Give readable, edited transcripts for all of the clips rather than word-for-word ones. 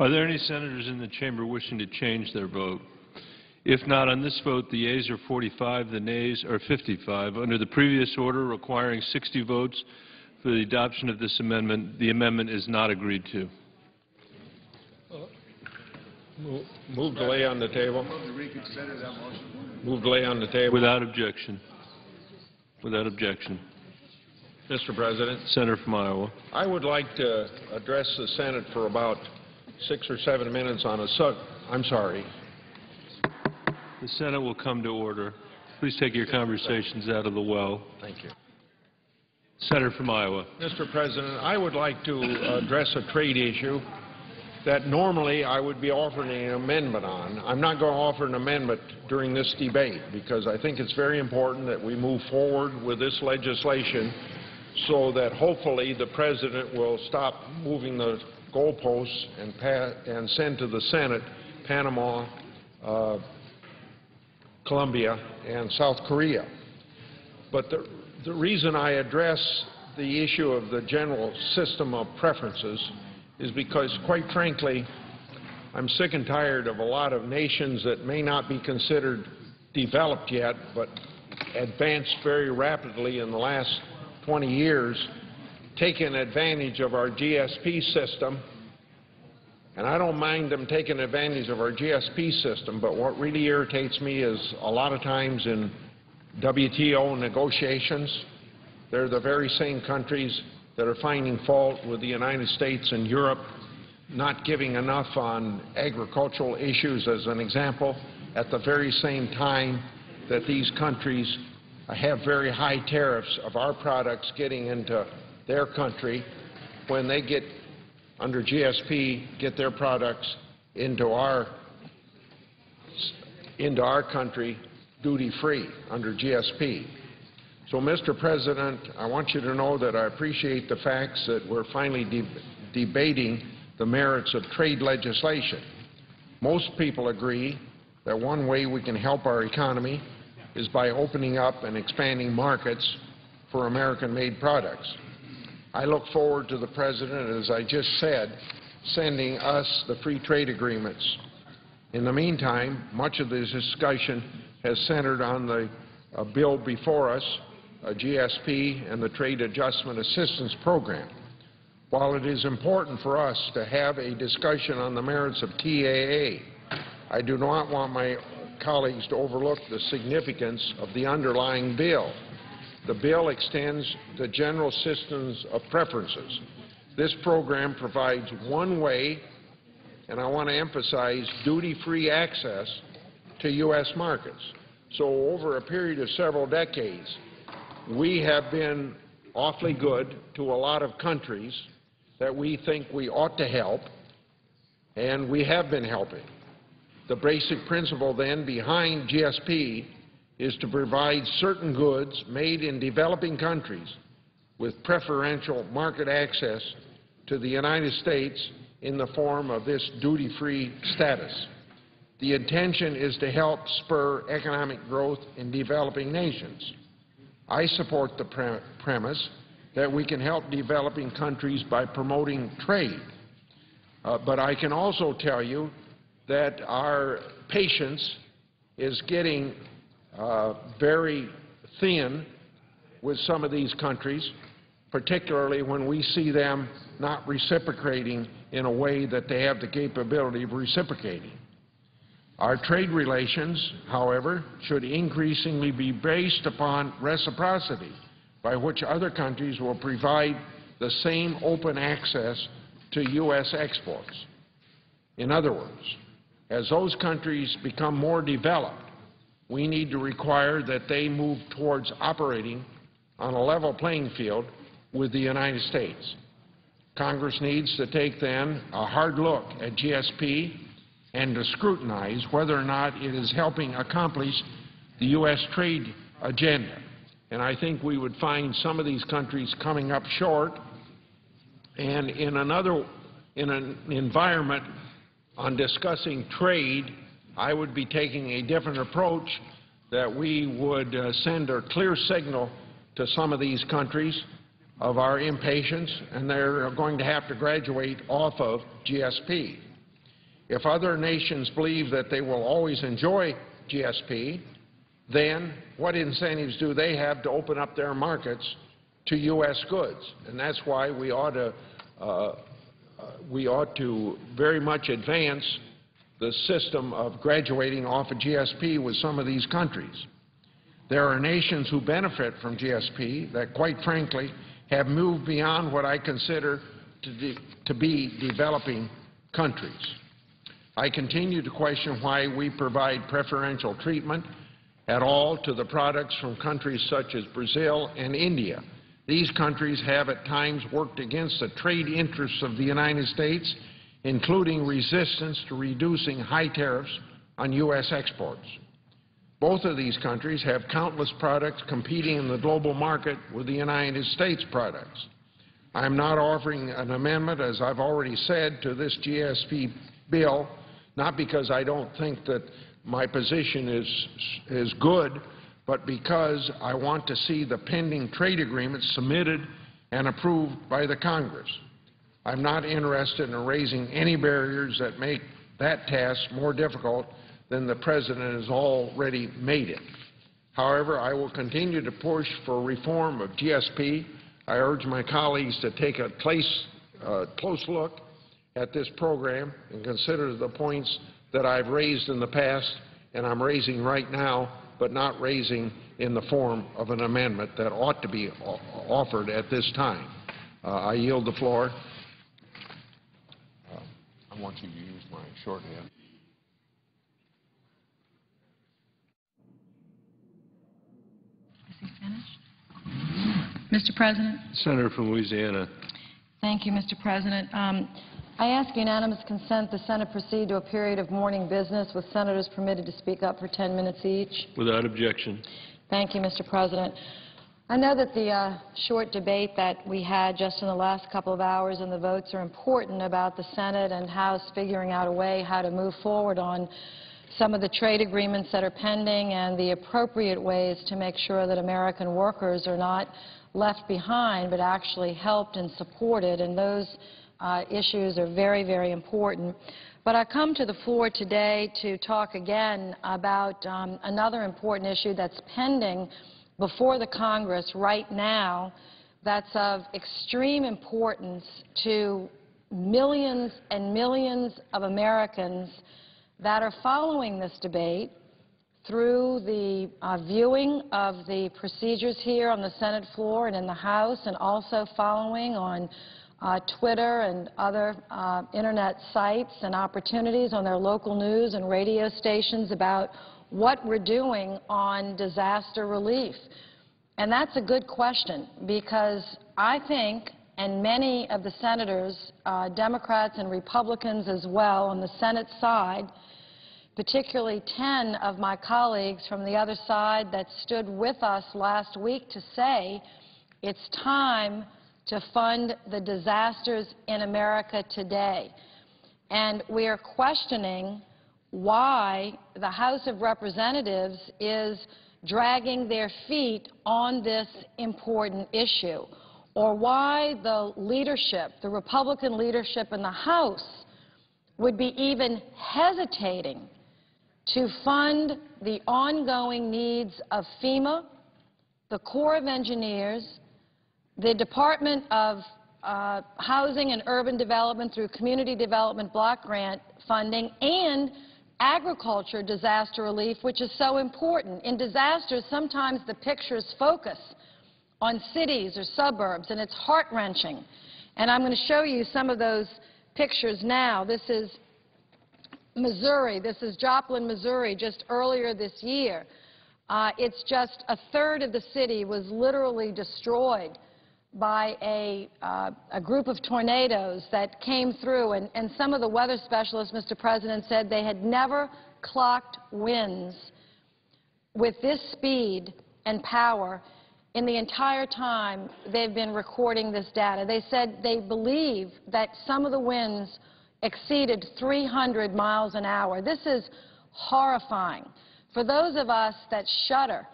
Are there any senators in the chamber wishing to change their vote? If not, on this vote, the yeas are 45, the nays are 55. Under the previous order requiring 60 votes for the adoption of this amendment, the amendment is not agreed to. Move delay on the table. Move delay on the table. Without objection. Without objection. Mr. President, Senator from Iowa. I would like to address the Senate for about 6 or 7 minutes on I'm sorry. The Senate will come to order. Please take your conversations out of the well. Thank you. Senator from Iowa. Mr. President, I would like to address a trade issue that normally I would be offering an amendment on. I'm not going to offer an amendment during this debate because I think it's very important that we move forward with this legislation so that hopefully the President will stop moving the goalposts and send to the Senate Panama, Colombia, and South Korea. But the reason I address the issue of the general system of preferences is because, quite frankly, I'm sick and tired of a lot of nations that may not be considered developed yet, but advanced very rapidly in the last 20 years, taking advantage of our GSP system. And I don't mind them taking advantage of our GSP system, but what really irritates me is a lot of times in WTO negotiations, they're the very same countries that are finding fault with the United States and Europe not giving enough on agricultural issues, as an example, at the very same time that these countries have very high tariffs of our products getting into their country when they get, under GSP, get their products into our country duty-free under GSP. So, Mr. President, I want you to know that I appreciate the facts that we're finally debating the merits of trade legislation. Most people agree that one way we can help our economy is by opening up and expanding markets for American-made products. I look forward to the President, as I just said, sending us the free trade agreements. In the meantime, much of this discussion has centered on the bill before us, GSP and the Trade Adjustment Assistance Program. While it is important for us to have a discussion on the merits of TAA, I do not want my colleagues to overlook the significance of the underlying bill. The bill extends the general systems of preferences. This program provides one way, and I want to emphasize, duty-free access to U.S. markets. So over a period of several decades, we have been awfully good to a lot of countries that we think we ought to help, and we have been helping. The basic principle then behind GSP is to provide certain goods made in developing countries with preferential market access to the United States in the form of this duty-free status. The intention is to help spur economic growth in developing nations. I support the premise that we can help developing countries by promoting trade. But I can also tell you that our patience is getting very thin with some of these countries, particularly when we see them not reciprocating in a way that they have the capability of reciprocating. Our trade relations, however, should increasingly be based upon reciprocity, by which other countries will provide the same open access to U.S. exports. In other words, as those countries become more developed, we need to require that they move towards operating on a level playing field with the United States. Congress needs to take then a hard look at GSP and to scrutinize whether or not it is helping accomplish the U.S. trade agenda. And I think we would find some of these countries coming up short, and in an environment on discussing trade, I would be taking a different approach, that we would send a clear signal to some of these countries of our impatience, and they're going to have to graduate off of GSP. If other nations believe that they will always enjoy GSP, then what incentives do they have to open up their markets to U.S. goods? And that's why we ought to very much advance the system of graduating off of GSP with some of these countries. There are nations who benefit from GSP that, quite frankly, have moved beyond what I consider to be developing countries. I continue to question why we provide preferential treatment at all to the products from countries such as Brazil and India. These countries have at times worked against the trade interests of the United States, including resistance to reducing high tariffs on U.S. exports. Both of these countries have countless products competing in the global market with the United States products. I am not offering an amendment, as I've already said, to this GSP bill, not because I don't think that my position is good, but because I want to see the pending trade agreements submitted and approved by the Congress. I'm not interested in raising any barriers that make that task more difficult than the President has already made it. However, I will continue to push for reform of GSP. I urge my colleagues to take a close look at this program and consider the points that I've raised in the past and I'm raising right now, but not raising in the form of an amendment that ought to be offered at this time. I yield the floor. I want you to use my shorthand. Is he finished? Mr. President. Senator from Louisiana. Thank you, Mr. President. I ask unanimous consent the Senate proceed to a period of morning business with senators permitted to speak up for 10 minutes each. Without objection. Thank you, Mr. President. I know that the short debate that we had just in the last couple of hours and the votes are important about the Senate and House figuring out a way how to move forward on some of the trade agreements that are pending and the appropriate ways to make sure that American workers are not left behind but actually helped and supported, and those issues are very, very important. But I come to the floor today to talk again about another important issue that's pending before the Congress right now that's of extreme importance to millions and millions of Americans that are following this debate through the viewing of the procedures here on the Senate floor and in the House, and also following on Twitter and other Internet sites and opportunities on their local news and radio stations about what we're doing on disaster relief. And that's a good question, because I think, and many of the senators, Democrats and Republicans as well on the Senate side, particularly 10 of my colleagues from the other side that stood with us last week to say it's time to fund the disasters in America today. And we are questioning why the House of Representatives is dragging their feet on this important issue, or why the leadership, the Republican leadership in the House, would be even hesitating to fund the ongoing needs of FEMA, the Corps of Engineers, the Department of Housing and Urban Development through Community Development Block Grant funding, and agriculture disaster relief, which is so important. In disasters, sometimes the pictures focus on cities or suburbs, and it's heart-wrenching. And I'm going to show you some of those pictures now. This is Missouri. This is Joplin, Missouri, just earlier this year. It's just a third of the city was literally destroyed by a group of tornadoes that came through, and some of the weather specialists, Mr. President, said they had never clocked winds with this speed and power in the entire time they've been recording this data. They said they believe that some of the winds exceeded 300 miles an hour. This is horrifying. For those of us that shudder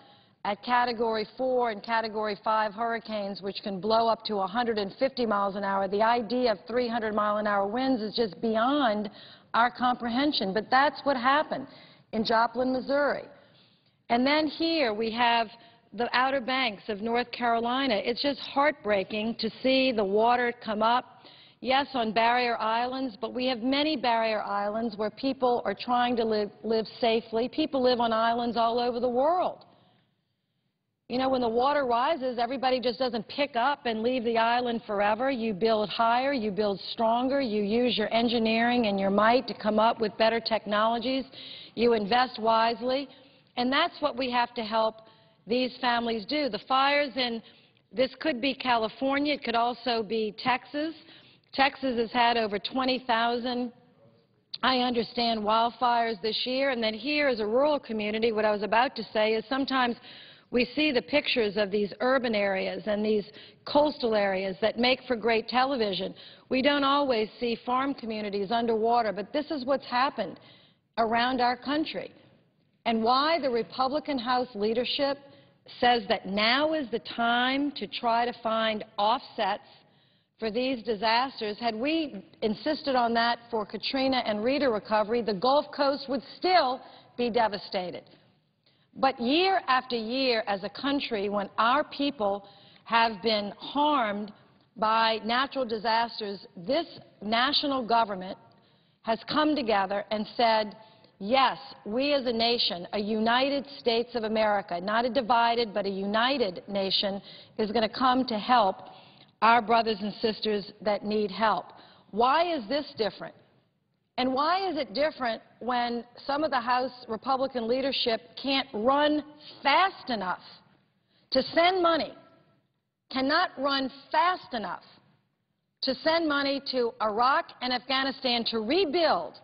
at Category 4 and Category 5 hurricanes, which can blow up to 150 miles an hour. The idea of 300-mile-an-hour winds is just beyond our comprehension. But that's what happened in Joplin, Missouri. And then here we have the Outer Banks of North Carolina. It's just heartbreaking to see the water come up. Yes, on barrier islands, but we have many barrier islands where people are trying to live safely. People live on islands all over the world. You know, when the water rises, everybody just doesn't pick up and leave the island forever. You build higher, you build stronger, you use your engineering and your might to come up with better technologies. You invest wisely, and that's what we have to help these families do. The fires in, this could be California, it could also be Texas. Texas has had over 20,000, I understand, wildfires this year. And then here as a rural community, what I was about to say is sometimes we see the pictures of these urban areas and these coastal areas that make for great television. We don't always see farm communities underwater, but this is what's happened around our country. And why the Republican House leadership says that now is the time to try to find offsets for these disasters. Had we insisted on that for Katrina and Rita recovery, the Gulf Coast would still be devastated. But year after year as a country, when our people have been harmed by natural disasters, this national government has come together and said, yes, we as a nation, a United States of America, not a divided but a united nation, is going to come to help our brothers and sisters that need help. Why is this different? And why is it different when some of the House Republican leadership can't run fast enough to send money, cannot run fast enough to send money to Iraq and Afghanistan to rebuild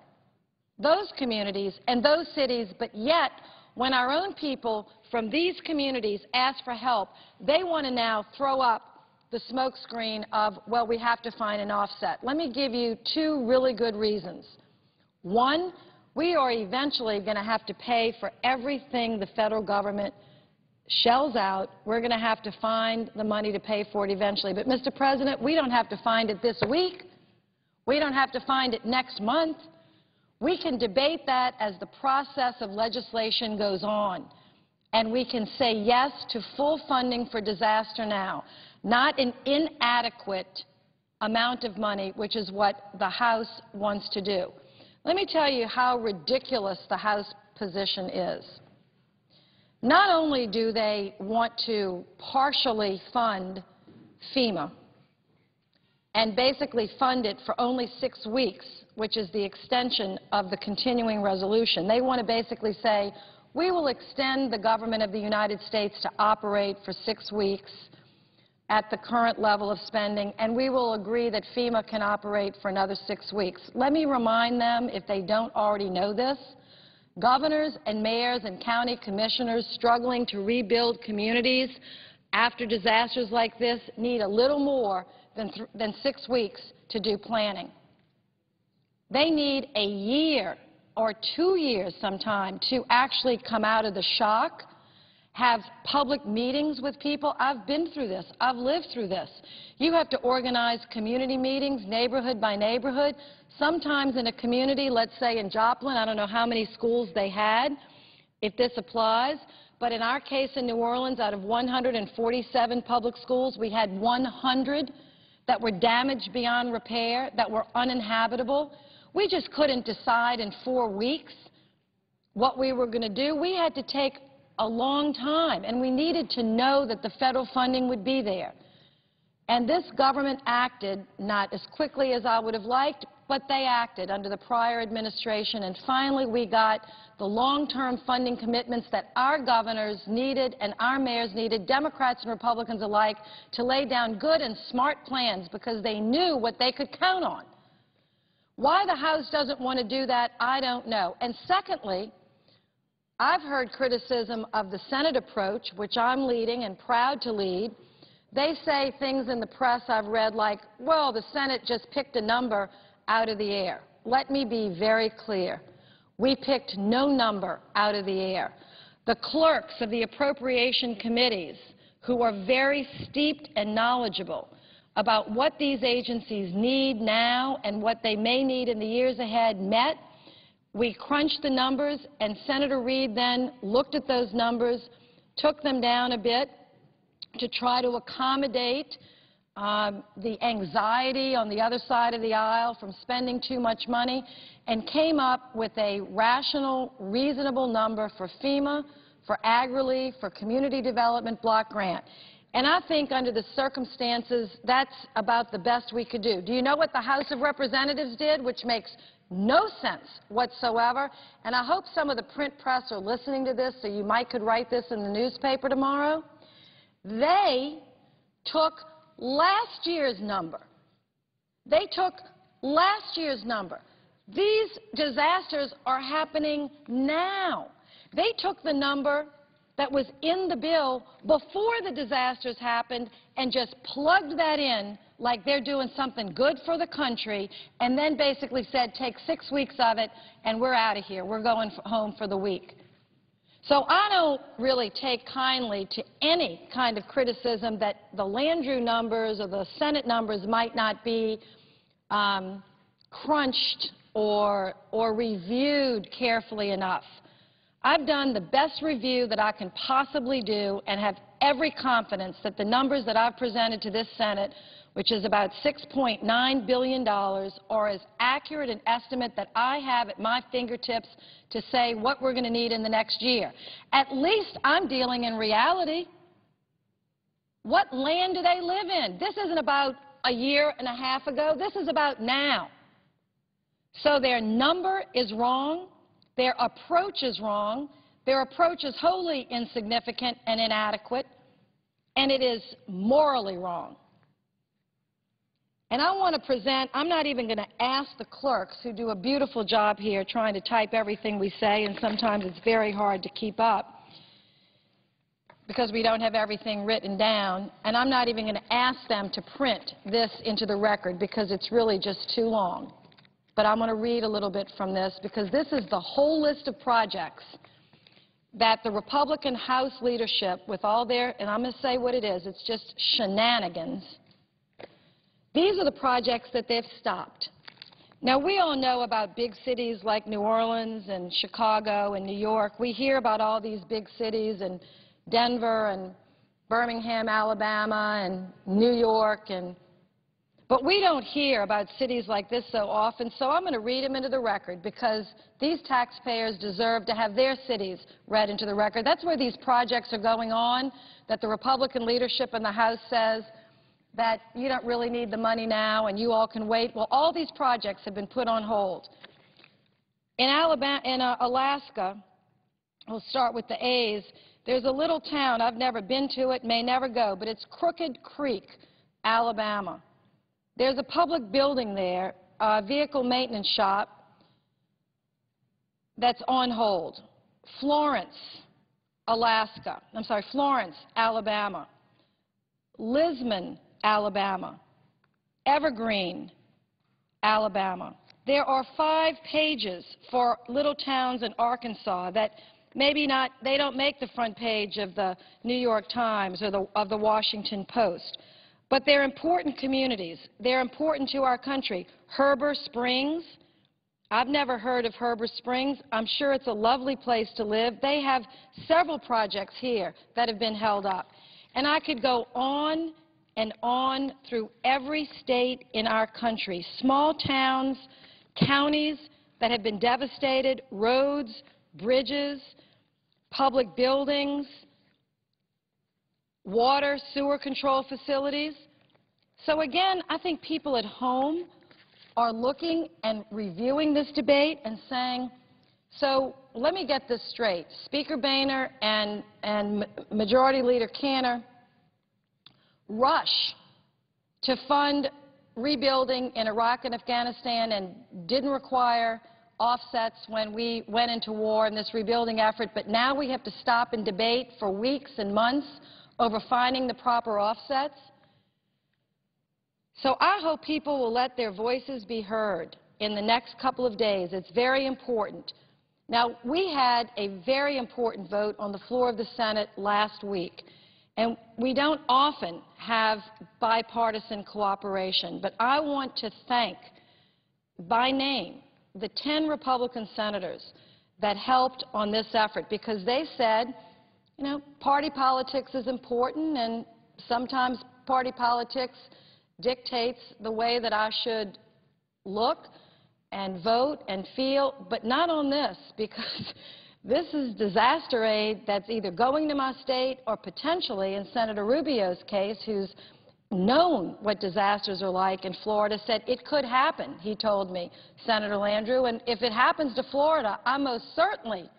those communities and those cities, but yet when our own people from these communities ask for help, they want to now throw up the smokescreen of, well, we have to find an offset. Let me give you two really good reasons. One, we are eventually going to have to pay for everything the federal government shells out. We're going to have to find the money to pay for it eventually. But, Mr. President, we don't have to find it this week. We don't have to find it next month. We can debate that as the process of legislation goes on. And we can say yes to full funding for disaster now, not an inadequate amount of money, which is what the House wants to do. Let me tell you how ridiculous the House position is. Not only do they want to partially fund FEMA and basically fund it for only 6 weeks, which is the extension of the continuing resolution. They want to basically say, we will extend the government of the United States to operate for 6 weeks at the current level of spending, and we will agree that FEMA can operate for another 6 weeks. Let me remind them, if they don't already know this, governors and mayors and county commissioners struggling to rebuild communities after disasters like this need a little more than 6 weeks to do planning. They need a year or 2 years sometime to actually come out of the shock, have public meetings with people. I've been through this. I've lived through this. You have to organize community meetings, neighborhood by neighborhood. Sometimes in a community, let's say in Joplin, I don't know how many schools they had, if this applies, but in our case in New Orleans, out of 147 public schools, we had 100 that were damaged beyond repair, that were uninhabitable. We just couldn't decide in 4 weeks what we were going to do. We had to take a long time, and we needed to know that the federal funding would be there. And this government acted not as quickly as I would have liked, but they acted under the prior administration, and finally we got the long-term funding commitments that our governors needed and our mayors needed, Democrats and Republicans alike, to lay down good and smart plans because they knew what they could count on. Why the House doesn't want to do that, I don't know. And secondly, I've heard criticism of the Senate approach, which I'm leading and proud to lead. They say things in the press I've read like, well, the Senate just picked a number out of the air. Let me be very clear. We picked no number out of the air. the clerks of the appropriation committees, who are very steeped and knowledgeable about what these agencies need now and what they may need in the years ahead, met. We crunched the numbers, and Senator Reid then looked at those numbers, took them down a bit to try to accommodate the anxiety on the other side of the aisle from spending too much money, and came up with a rational, reasonable number for FEMA, for AgriLeaf, for Community Development Block Grant. And I think under the circumstances, that's about the best we could do. Do you know what the House of Representatives did, which makes no sense whatsoever? And I hope some of the print press are listening to this, so you might could write this in the newspaper tomorrow. They took last year's number. They took last year's number. These disasters are happening now. They took the number that was in the bill before the disasters happened and just plugged that in like they're doing something good for the country, and then basically said, take 6 weeks of it and we're out of here. We're going home for the week. So I don't really take kindly to any kind of criticism that the Landrieu numbers or the Senate numbers might not be crunched or reviewed carefully enough. I've done the best review that I can possibly do and have every confidence that the numbers that I've presented to this Senate, which is about $6.9 billion, are as accurate an estimate that I have at my fingertips to say what we're going to need in the next year. At least I'm dealing in reality. What land do they live in? This isn't about a year and a half ago. This is about now. So their number is wrong. Their approach is wrong. Their approach is wholly insignificant and inadequate, and it is morally wrong. And I want to present, I'm not even going to ask the clerks, who do a beautiful job here trying to type everything we say, and sometimes it's very hard to keep up because we don't have everything written down, and I'm not even going to ask them to print this into the record because it's really just too long. But I'm going to read a little bit from this because this is the whole list of projects that the Republican House leadership, with all their, and I'm going to say what it is, it's just shenanigans. These are the projects that they've stopped. Now, we all know about big cities like New Orleans and Chicago and New York. We hear about all these big cities, and Denver and Birmingham, Alabama, and New York, but we don't hear about cities like this so often, so I'm going to read them into the record because these taxpayers deserve to have their cities read into the record. That's where these projects are going on, that the Republican leadership in the House says that you don't really need the money now and you all can wait. Well, all these projects have been put on hold. In Alaska, we'll start with the A's, there's a little town, I've never been to it, may never go, but it's Crooked Creek, Alabama. There's a public building there, a vehicle maintenance shop, that's on hold. Florence, Alabama. Lisbon, Alabama. Evergreen, Alabama. There are 5 pages for little towns in Arkansas that maybe not, they don't make the front page of the New York Times or of the Washington Post. But they're important communities. They're important to our country. Heber Springs, I've never heard of Heber Springs. I'm sure it's a lovely place to live. They have several projects here that have been held up. And I could go on and on through every state in our country. Small towns, counties that have been devastated, roads, bridges, public buildings, water, sewer control facilities. So again, I think people at home are looking and reviewing this debate and saying, so let me get this straight. Speaker Boehner and Majority Leader Cantor rush to fund rebuilding in Iraq and Afghanistan and didn't require offsets when we went into war in this rebuilding effort, but now we have to stop and debate for weeks and months over finding the proper offsets. So I hope people will let their voices be heard in the next couple of days. It's very important. Now, we had a very important vote on the floor of the Senate last week, and we don't often have bipartisan cooperation, but I want to thank, by name, the 10 Republican senators that helped on this effort, because they said, you know, party politics is important, and sometimes party politics dictates the way that I should look and vote and feel, but not on this, because this is disaster aid that's either going to my state or potentially, in Senator Rubio's case, who's known what disasters are like in Florida, said it could happen, he told me, Senator Landrieu, and if it happens to Florida, I most certainly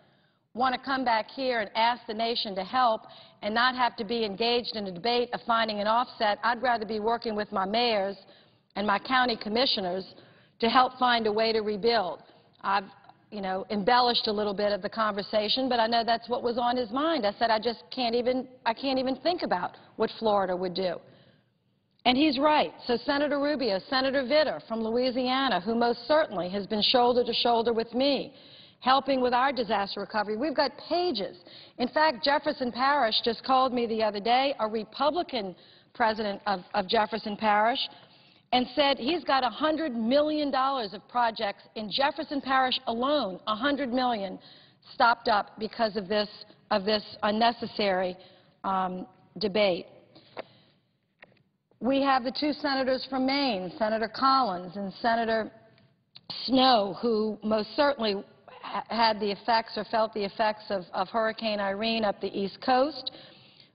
want to come back here and ask the nation to help and not have to be engaged in a debate of finding an offset. I'd rather be working with my mayors and my county commissioners to help find a way to rebuild. I've, embellished a little bit of the conversation, but I know that's what was on his mind. I said I can't even think about what Florida would do. And he's right. So Senator Rubio, Senator Vitter from Louisiana, who most certainly has been shoulder to shoulder with me, helping with our disaster recovery. We've got pages. In fact, Jefferson Parish just called me the other day, a Republican president of Jefferson Parish, and said he's got $100 million of projects in Jefferson Parish alone, $100 million, stopped up because of this unnecessary debate. We have the two senators from Maine, Senator Collins and Senator Snowe, who most certainly had the effects or felt the effects of Hurricane Irene up the East Coast.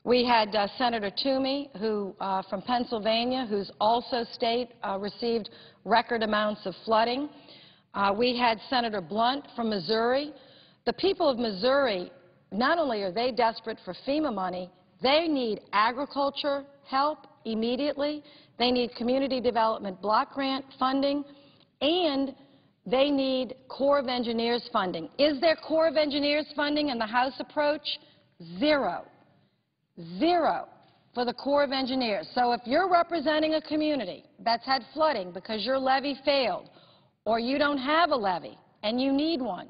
We had Senator Toomey, who from Pennsylvania, who's also received record amounts of flooding. We had Senator Blunt from Missouri. The people of Missouri, not only are they desperate for FEMA money, they need agriculture help immediately. They need community development block grant funding, and they need Corps of Engineers funding. Is there Corps of Engineers funding in the House approach? Zero. Zero for the Corps of Engineers. So if you're representing a community that's had flooding because your levee failed, or you don't have a levee and you need one,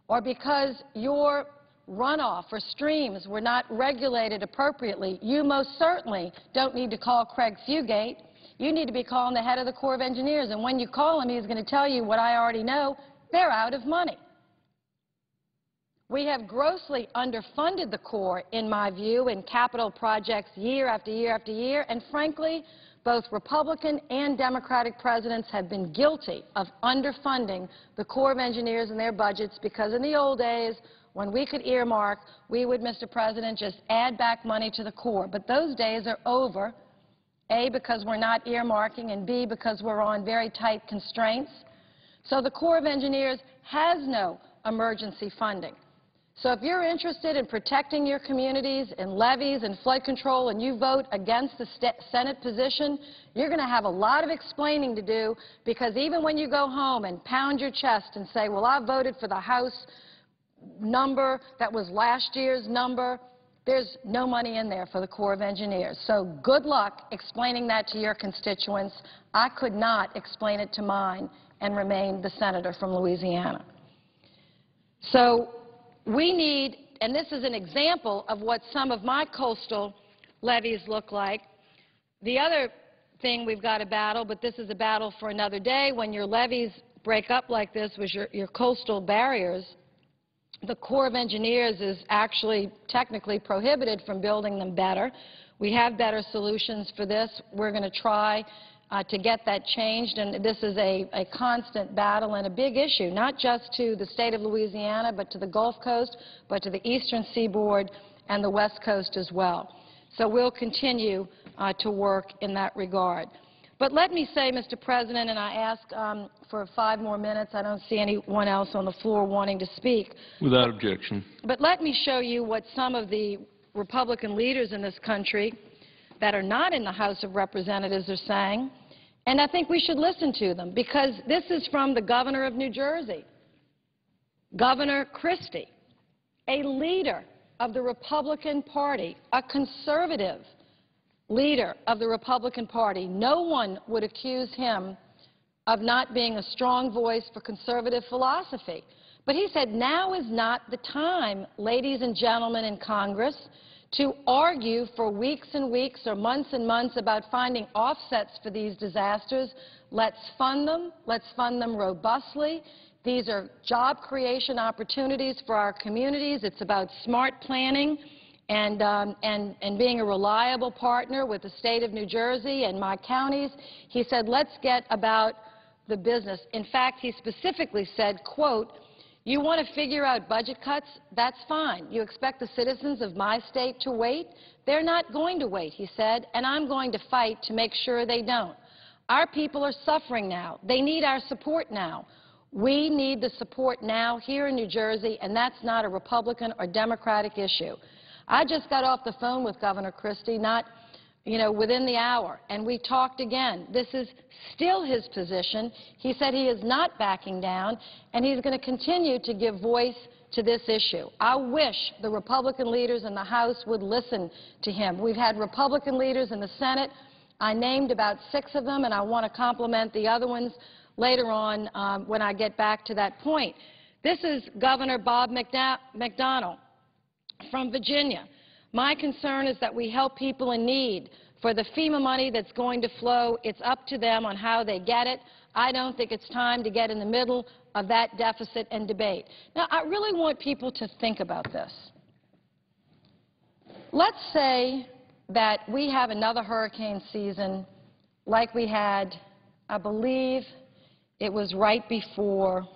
or because your runoff or streams were not regulated appropriately, you most certainly don't need to call Craig Fugate. You need to be calling the head of the Corps of Engineers, and when you call him, he's going to tell you what I already know: they're out of money. We have grossly underfunded the Corps, in my view, in capital projects year after year after year, and frankly, both Republican and Democratic presidents have been guilty of underfunding the Corps of Engineers in their budgets, because in the old days, when we could earmark, we would, Mr. President, just add back money to the Corps. But those days are over, A, because we're not earmarking, and B, because we're on very tight constraints. So the Corps of Engineers has no emergency funding. So if you're interested in protecting your communities and levees and flood control, and you vote against the Senate position, you're going to have a lot of explaining to do, because even when you go home and pound your chest and say, well, I voted for the House number that was last year's number, there's no money in there for the Corps of Engineers. So good luck explaining that to your constituents. I could not explain it to mine and remain the senator from Louisiana. So we need, and this is an example of what some of my coastal levees look like. The other thing we've got to battle, but this is a battle for another day, when your levees break up like this with your coastal barriers, the Corps of Engineers is actually technically prohibited from building them better. We have better solutions for this. We're going to try to get that changed, and this is a constant battle and a big issue, not just to the state of Louisiana, but to the Gulf Coast, but to the eastern seaboard and the West Coast as well. So we'll continue to work in that regard. But let me say, Mr. President, and I ask for 5 more minutes. I don't see anyone else on the floor wanting to speak. Without objection. But let me show you what some of the Republican leaders in this country that are not in the House of Representatives are saying. And I think we should listen to them, because this is from the governor of New Jersey, Governor Christie, a leader of the Republican Party, a conservative leader of the Republican Party. No one would accuse him of not being a strong voice for conservative philosophy. But he said now is not the time, ladies and gentlemen in Congress, to argue for weeks and weeks or months and months about finding offsets for these disasters. Let's fund them. Let's fund them robustly. These are job creation opportunities for our communities. It's about smart planning and being a reliable partner with the state of New Jersey and my counties. He said, let's get about the business. In fact, he specifically said, quote, you want to figure out budget cuts? That's fine. You expect the citizens of my state to wait? They're not going to wait, he said, and I'm going to fight to make sure they don't. Our people are suffering now. They need our support now. We need the support now here in New Jersey, and that's not a Republican or Democratic issue. I just got off the phone with Governor Christie, within the hour, and we talked again. This is still his position. He said he is not backing down, and he's going to continue to give voice to this issue. I wish the Republican leaders in the House would listen to him. We've had Republican leaders in the Senate. I named about 6 of them, and I want to compliment the other ones later on when I get back to that point. This is Governor Bob McDonnell from Virginia. My concern is that we help people in need. For the FEMA money that's going to flow, it's up to them on how they get it. I don't think it's time to get in the middle of that deficit and debate. Now, I really want people to think about this. Let's say that we have another hurricane season like we had, I believe it was right before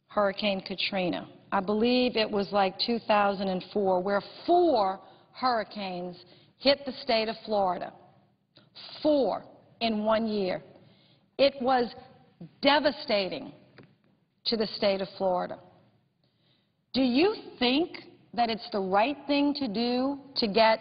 Hurricane Katrina. I believe it was like 2004, where 4 hurricanes hit the state of Florida. 4 in 1 year. It was devastating to the state of Florida. Do you think that it's the right thing to do to get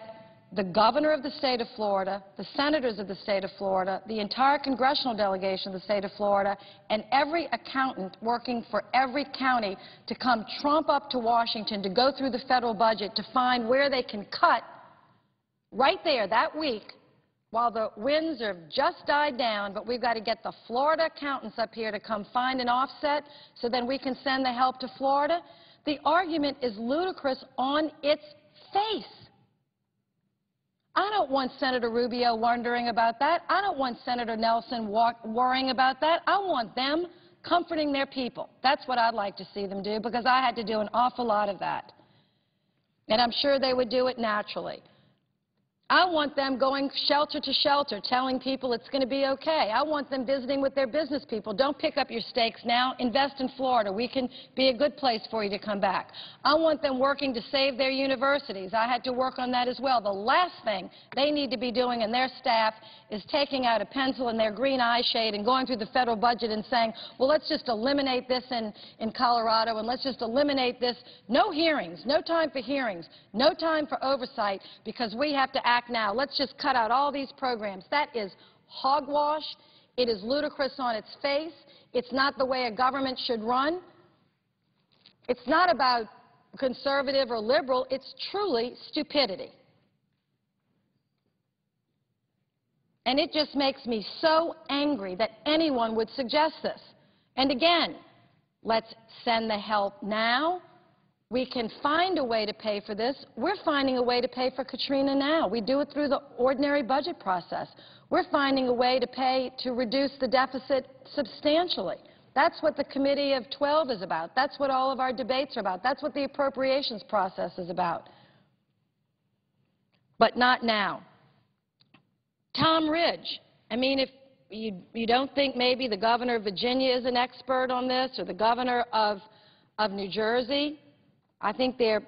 the governor of the state of Florida, the senators of the state of Florida, the entire congressional delegation of the state of Florida, and every accountant working for every county to come tromp up to Washington to go through the federal budget to find where they can cut right there that week while the winds have just died down, but we've got to get the Florida accountants up here to come find an offset so then we can send the help to Florida? The argument is ludicrous on its face. I don't want Senator Rubio wondering about that. I don't want Senator Nelson worrying about that. I want them comforting their people. That's what I'd like to see them do, because I had to do an awful lot of that. And I'm sure they would do it naturally. I want them going shelter to shelter, telling people it's going to be okay. I want them visiting with their business people. Don't pick up your stakes now. Invest in Florida. We can be a good place for you to come back. I want them working to save their universities. I had to work on that as well. The last thing they need to be doing, and their staff, is taking out a pencil in their green eye shade and going through the federal budget and saying, well, let's just eliminate this in Colorado, and let's just eliminate this. No hearings. No time for hearings. No time for oversight, because we have to act now. Let's just cut out all these programs. That is hogwash. It is ludicrous on its face. It's not the way a government should run. It's not about conservative or liberal. It's truly stupidity. And it just makes me so angry that anyone would suggest this. And again, let's send the help now. We can find a way to pay for this. We're finding a way to pay for Katrina now. We do it through the ordinary budget process. We're finding a way to pay to reduce the deficit substantially. That's what the Committee of 12 is about. That's what all of our debates are about. That's what the appropriations process is about. But not now. Tom Ridge. I mean, if you don't think maybe the governor of Virginia is an expert on this, or the governor of New Jersey, I think they're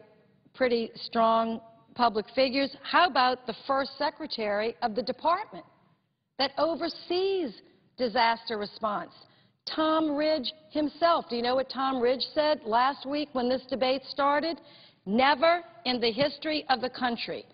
pretty strong public figures. How about the first secretary of the department that oversees disaster response? Tom Ridge himself. Do you know what Tom Ridge said last week when this debate started? Never in the history of the country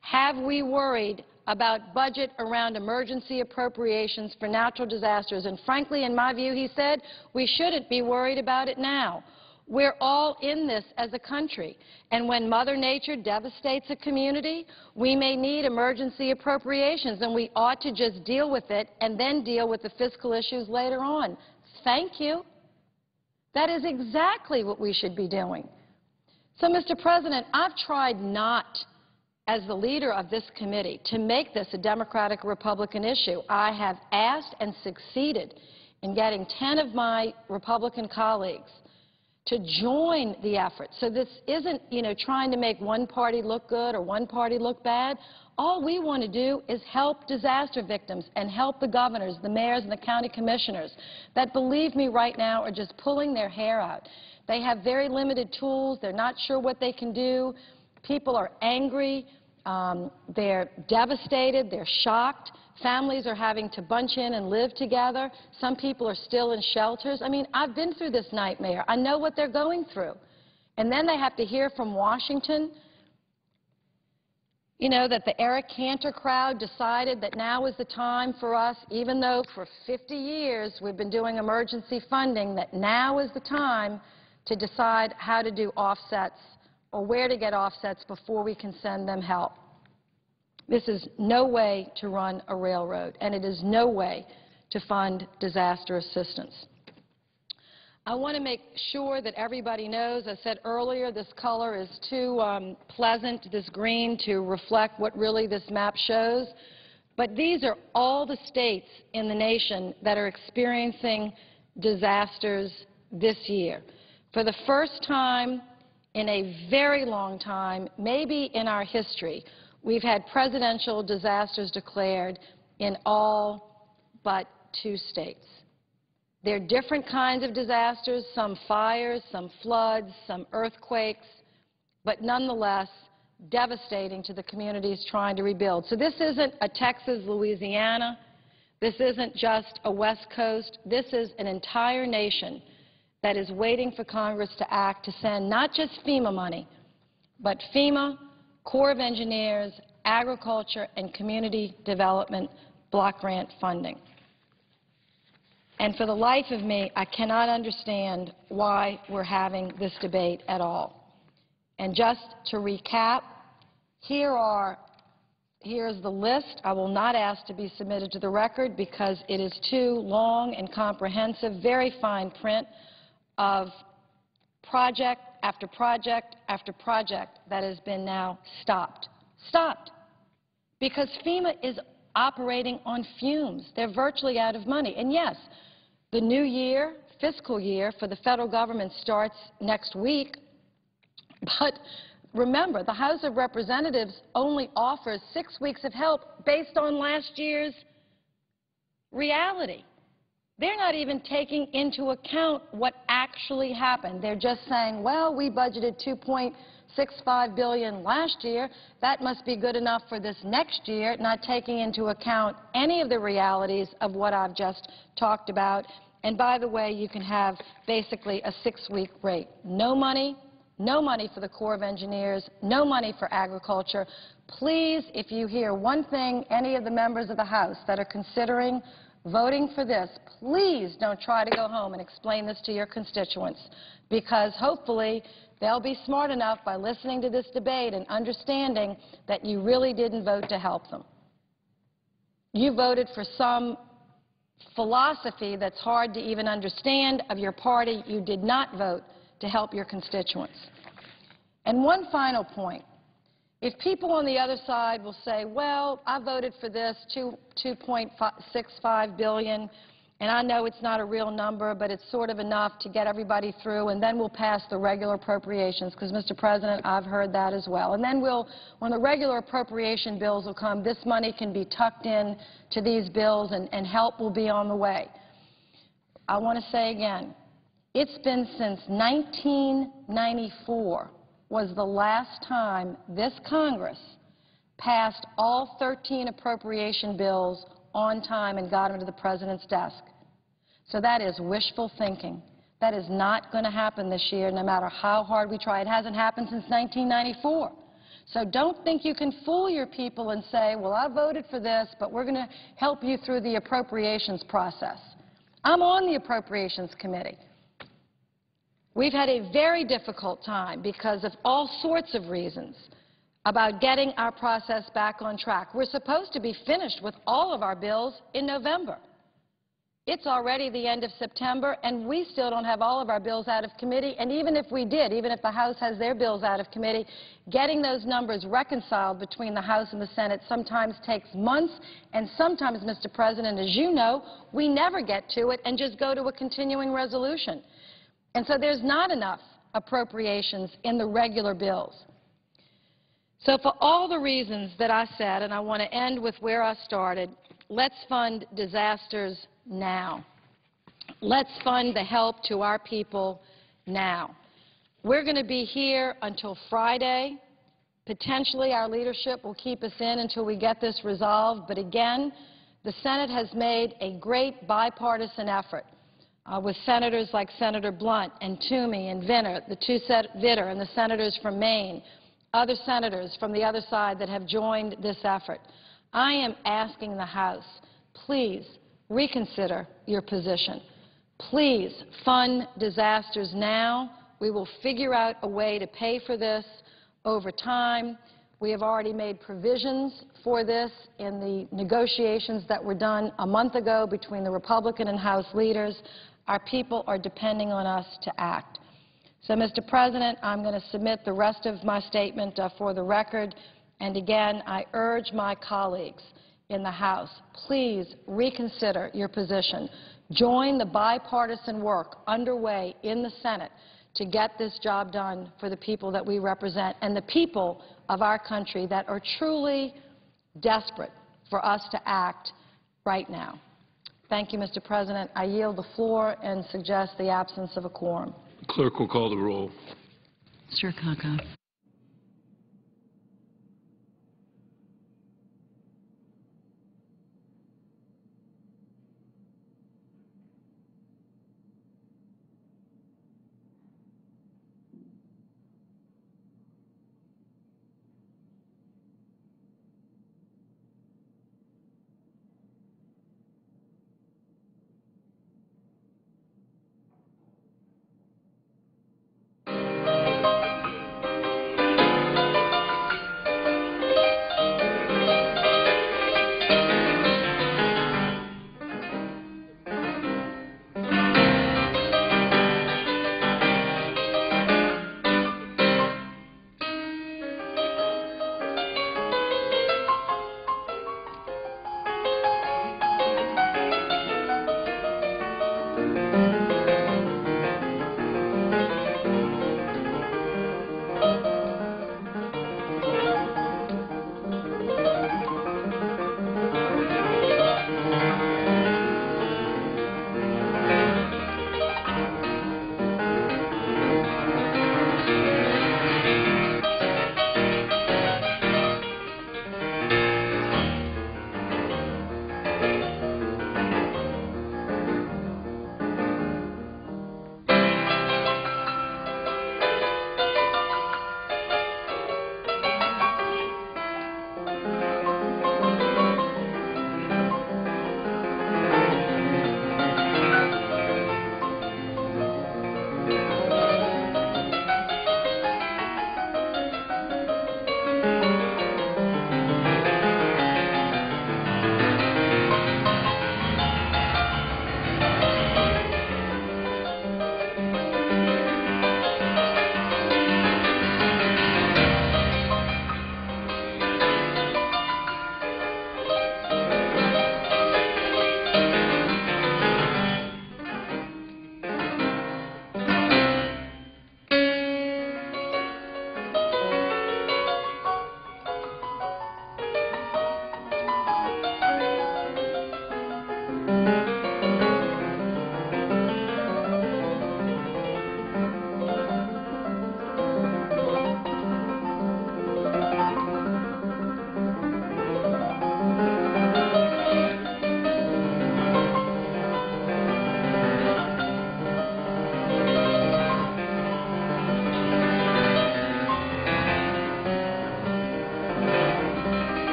have we worried about budget around emergency appropriations for natural disasters. And frankly, in my view, he said, we shouldn't be worried about it now. We're all in this as a country. And when Mother Nature devastates a community, we may need emergency appropriations, and we ought to just deal with it and then deal with the fiscal issues later on. Thank you. That is exactly what we should be doing. So, Mr. President, I've tried not, as the leader of this committee, to make this a Democratic-Republican issue. I have asked and succeeded in getting 10 of my Republican colleagues to join the effort. So this isn't, trying to make one party look good or one party look bad. All we want to do is help disaster victims and help the governors, the mayors, and the county commissioners that, believe me, right now are just pulling their hair out. They have very limited tools. They're not sure what they can do. People are angry. They're devastated. They're shocked. Families are having to bunch in and live together. Some people are still in shelters. I mean, I've been through this nightmare. I know what they're going through. And then they have to hear from Washington, that the Eric Cantor crowd decided that now is the time for us, even though for 50 years we've been doing emergency funding, that now is the time to decide how to do offsets or where to get offsets before we can send them help. This is no way to run a railroad, and it is no way to fund disaster assistance. I want to make sure that everybody knows, I said earlier, this color is too pleasant, this green, to reflect what really this map shows. But these are all the states in the nation that are experiencing disasters this year. For the first time in a very long time, maybe in our history, we've had presidential disasters declared in all but 2 states. There are different kinds of disasters, some fires, some floods, some earthquakes, but nonetheless devastating to the communities trying to rebuild. So this isn't a Texas, Louisiana. This isn't just a West Coast. This is an entire nation that is waiting for Congress to act to send not just FEMA money, but FEMA, Corps of Engineers, agriculture, and community development block grant funding. And for the life of me, I cannot understand why we're having this debate at all. And just to recap, here's the list. I will not ask to be submitted to the record because it is too long and comprehensive, very fine print of project after project after project that has been now stopped. Stopped. Because FEMA is operating on fumes. They're virtually out of money. And yes, the new year, fiscal year for the federal government starts next week. But remember, the House of Representatives only offers 6 weeks of help based on last year's reality. They're not even taking into account what actually happened. They're just saying, well, we budgeted $2.65 billion last year. That must be good enough for this next year, not taking into account any of the realities of what I've just talked about. And by the way, you can have basically a 6-week rate. No money for the Corps of Engineers, no money for agriculture. Please, if you hear one thing, any of the members of the House that are considering voting for this, please don't try to go home and explain this to your constituents, because hopefully they'll be smart enough by listening to this debate and understanding that you really didn't vote to help them. You voted for some philosophy that's hard to even understand of your party. You did not vote to help your constituents. And one final point. If people on the other side will say, well, I voted for this, $2.65 billion, and I know it's not a real number, but it's sort of enough to get everybody through, and then we'll pass the regular appropriations, because, Mr. President, I've heard that as well. And then when the regular appropriation bills will come, this money can be tucked in to these bills, and help will be on the way. I want to say again, it's been since 1994 was the last time this Congress passed all 13 appropriation bills on time and got them to the President's desk. So that is wishful thinking. That is not going to happen this year, no matter how hard we try. It hasn't happened since 1994. So don't think you can fool your people and say, well, I voted for this, but we're going to help you through the appropriations process. I'm on the Appropriations Committee. We've had a very difficult time because of all sorts of reasons about getting our process back on track. We're supposed to be finished with all of our bills in November. It's already the end of September, and we still don't have all of our bills out of committee. And even if we did, even if the House has their bills out of committee, getting those numbers reconciled between the House and the Senate sometimes takes months, and sometimes, Mr. President, as you know, we never get to it and just go to a continuing resolution. And so there's not enough appropriations in the regular bills. So for all the reasons that I said, and I want to end with where I started, let's fund disasters now. Let's fund the help to our people now. We're going to be here until Friday. Potentially our leadership will keep us in until we get this resolved. But again, the Senate has made a great bipartisan effort with senators like Senator Blunt and Toomey and Vitter, Vitter and the senators from Maine, other senators from the other side that have joined this effort. I am asking the House, please reconsider your position. Please fund disasters now. We will figure out a way to pay for this over time. We have already made provisions for this in the negotiations that were done a month ago between the Republican and House leaders. Our people are depending on us to act. So, Mr. President, I'm going to submit the rest of my statement for the record. And again, I urge my colleagues in the House, please reconsider your position. Join the bipartisan work underway in the Senate to get this job done for the people that we represent and the people of our country that are truly desperate for us to act right now. Thank you, Mr. President. I yield the floor and suggest the absence of a quorum. Clerk will call the roll. Mr. Akaka.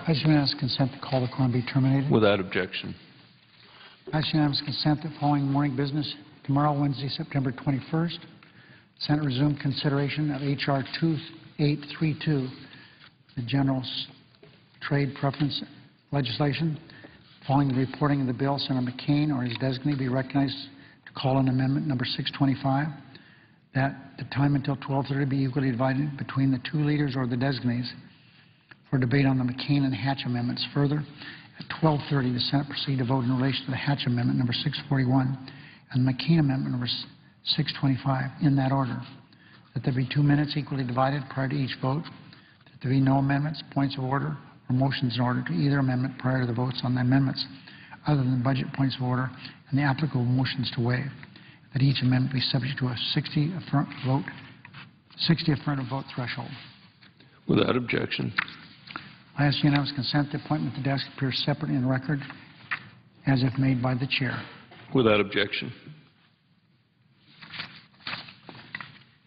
By unanimous consent, the call to quorum be terminated. Without objection. By unanimous consent, the following morning business tomorrow, Wednesday, September 21st. Senate resume consideration of H.R. 2832, the General Trade Preference legislation. Following the reporting of the bill, Senator McCain or his designee be recognized to call on amendment number 625, that the time until 12:30 be equally divided between the two leaders or the designees for debate on the McCain and Hatch amendments. Further, at 12:30, the Senate proceed to vote in relation to the Hatch amendment number 641 and the McCain amendment number 625 in that order. That there be 2 minutes equally divided prior to each vote. That there be no amendments, points of order, or motions in order to either amendment prior to the votes on the amendments other than budget points of order and the applicable motions to waive. That each amendment be subject to a 60 affirmative vote threshold. Without objection. I ask unanimous consent the appointment to the desk appear separately in the record as if made by the chair. Without objection.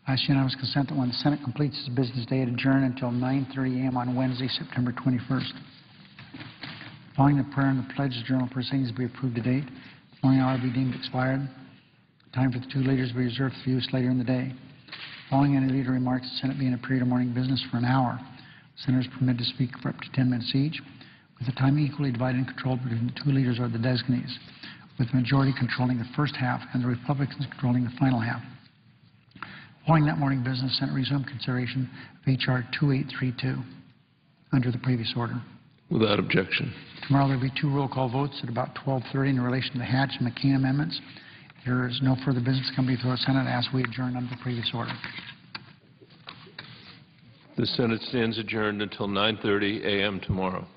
I ask unanimous consent that when the Senate completes its business day, it adjourn until 9:30 a.m. on Wednesday, September 21st. Following the prayer and the pledge, the journal proceedings be approved to date. The following hour be deemed expired. Time for the two leaders be reserved for use later in the day. Following any leader remarks, the Senate be in a period of morning business for an hour. Senators permitted to speak for up to 10 minutes each, with the time equally divided and controlled between the two leaders or the designees, with the majority controlling the first half and the Republicans controlling the final half. Following that morning business, Senate resumed consideration of H.R. 2832 under the previous order. Without objection. Tomorrow there will be 2 roll call votes at about 12:30 in relation to the Hatch and McCain amendments. If there is no further business coming before the Senate, I ask we adjourn under the previous order. The Senate stands adjourned until 9:30 a.m. tomorrow.